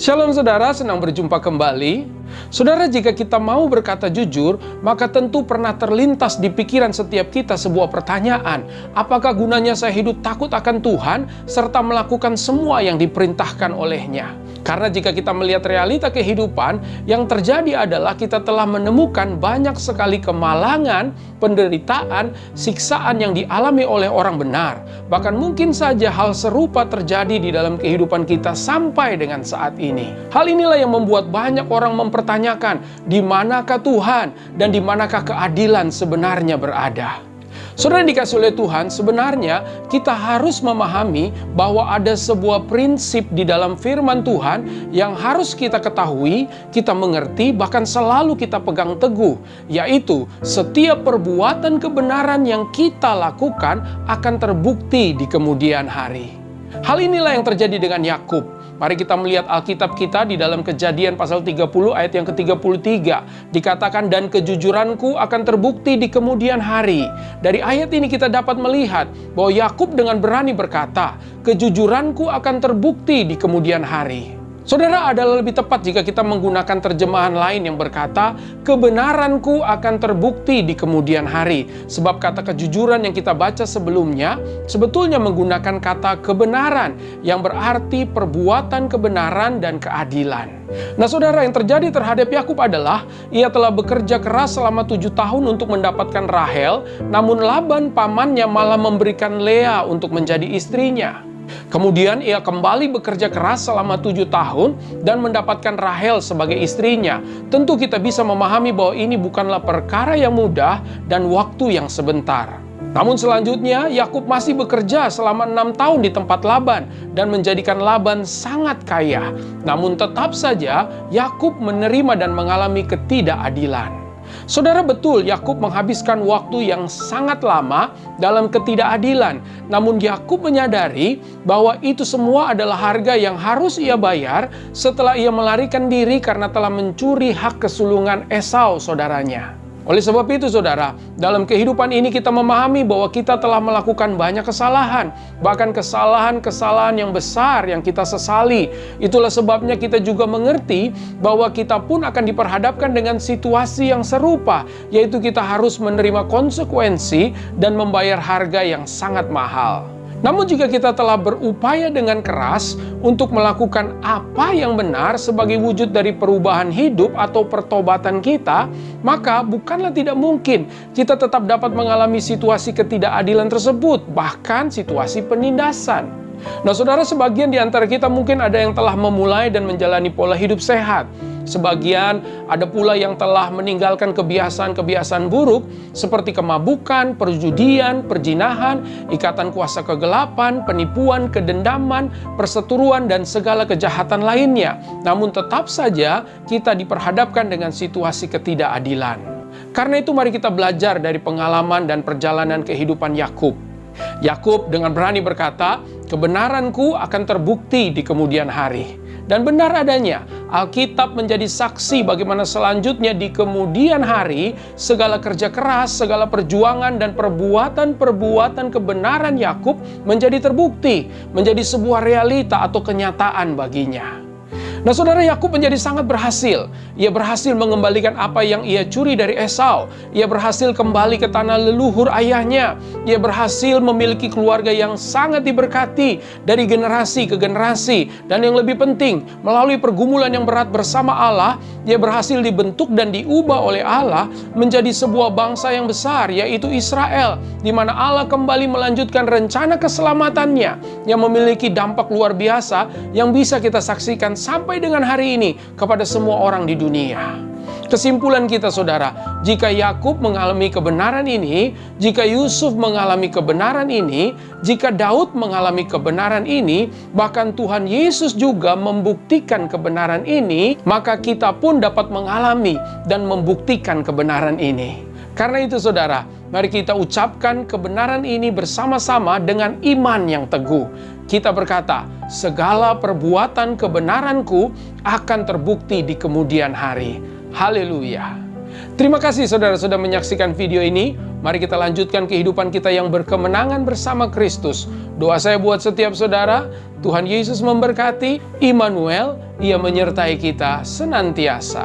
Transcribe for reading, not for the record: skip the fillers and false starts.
Shalom saudara, senang berjumpa kembali. Saudara, jika kita mau berkata jujur, maka tentu pernah terlintas di pikiran setiap kita sebuah pertanyaan. Apakah gunanya saya hidup takut akan Tuhan, serta melakukan semua yang diperintahkan olehnya? Karena jika kita melihat realita kehidupan, yang terjadi adalah kita telah menemukan banyak sekali kemalangan, penderitaan, siksaan yang dialami oleh orang benar. Bahkan mungkin saja hal serupa terjadi di dalam kehidupan kita sampai dengan saat ini. Hal inilah yang membuat banyak orang mempertanyakan, di manakah Tuhan dan di manakah keadilan sebenarnya berada? Saudara dikasih oleh Tuhan, sebenarnya kita harus memahami bahwa ada sebuah prinsip di dalam firman Tuhan yang harus kita ketahui, kita mengerti, bahkan selalu kita pegang teguh, yaitu setiap perbuatan kebenaran yang kita lakukan akan terbukti di kemudian hari. Hal inilah yang terjadi dengan Yakub. Mari kita melihat Alkitab kita di dalam Kejadian pasal 30 ayat yang ke-33. Dikatakan, dan kejujuranku akan terbukti di kemudian hari. Dari ayat ini kita dapat melihat bahwa Yakub dengan berani berkata, kejujuranku akan terbukti di kemudian hari. Saudara, adalah lebih tepat jika kita menggunakan terjemahan lain yang berkata, kebenaranku akan terbukti di kemudian hari. Sebab kata kejujuran yang kita baca sebelumnya, sebetulnya menggunakan kata kebenaran, yang berarti perbuatan kebenaran dan keadilan. Nah saudara, yang terjadi terhadap Yakub adalah, ia telah bekerja keras selama 7 tahun untuk mendapatkan Rahel, namun Laban pamannya malah memberikan Lea untuk menjadi istrinya. Kemudian ia kembali bekerja keras selama 7 tahun dan mendapatkan Rahel sebagai istrinya. Tentu kita bisa memahami bahwa ini bukanlah perkara yang mudah dan waktu yang sebentar. Namun selanjutnya Yakub masih bekerja selama 6 tahun di tempat Laban dan menjadikan Laban sangat kaya. Namun tetap saja Yakub menerima dan mengalami ketidakadilan. Saudara, betul Yakub menghabiskan waktu yang sangat lama dalam ketidakadilan. Namun Yakub menyadari bahwa itu semua adalah harga yang harus ia bayar setelah ia melarikan diri karena telah mencuri hak kesulungan Esau saudaranya. Oleh sebab itu saudara, dalam kehidupan ini kita memahami bahwa kita telah melakukan banyak kesalahan. Bahkan kesalahan-kesalahan yang besar yang kita sesali. Itulah sebabnya kita juga mengerti bahwa kita pun akan diperhadapkan dengan situasi yang serupa. Yaitu kita harus menerima konsekuensi dan membayar harga yang sangat mahal. Namun jika kita telah berupaya dengan keras untuk melakukan apa yang benar sebagai wujud dari perubahan hidup atau pertobatan kita, maka bukanlah tidak mungkin kita tetap dapat mengalami situasi ketidakadilan tersebut, bahkan situasi penindasan. Nah saudara, sebagian di antara kita mungkin ada yang telah memulai dan menjalani pola hidup sehat. Sebagian ada pula yang telah meninggalkan kebiasaan-kebiasaan buruk seperti kemabukan, perjudian, perzinahan, ikatan kuasa kegelapan, penipuan, kedendaman, perseteruan, dan segala kejahatan lainnya. Namun tetap saja kita diperhadapkan dengan situasi ketidakadilan. Karena itu mari kita belajar dari pengalaman dan perjalanan kehidupan Yakub. Yakub dengan berani berkata, kebenaranku akan terbukti di kemudian hari. Dan benar adanya, Alkitab menjadi saksi bagaimana selanjutnya di kemudian hari, segala kerja keras, segala perjuangan dan perbuatan-perbuatan kebenaran Yakub menjadi terbukti, menjadi sebuah realita atau kenyataan baginya. Nah saudara, Yakub menjadi sangat berhasil. Ia berhasil mengembalikan apa yang ia curi dari Esau. Ia berhasil kembali ke tanah leluhur ayahnya. Ia berhasil memiliki keluarga yang sangat diberkati dari generasi ke generasi. Dan yang lebih penting, melalui pergumulan yang berat bersama Allah, ia berhasil dibentuk dan diubah oleh Allah menjadi sebuah bangsa yang besar, yaitu Israel, di mana Allah kembali melanjutkan rencana keselamatannya yang memiliki dampak luar biasa yang bisa kita saksikan sampai dengan hari ini kepada semua orang di dunia. Kesimpulan kita saudara, jika Yakub mengalami kebenaran ini, jika Yusuf mengalami kebenaran ini, jika Daud mengalami kebenaran ini, bahkan Tuhan Yesus juga membuktikan kebenaran ini, maka kita pun dapat mengalami dan membuktikan kebenaran ini. Karena itu saudara, mari kita ucapkan kebenaran ini bersama-sama dengan iman yang teguh. Kita berkata, segala perbuatan kebenaranku akan terbukti di kemudian hari. Haleluya. Terima kasih saudara sudah menyaksikan video ini. Mari kita lanjutkan kehidupan kita yang berkemenangan bersama Kristus. Doa saya buat setiap saudara, Tuhan Yesus memberkati. Immanuel, Ia menyertai kita senantiasa.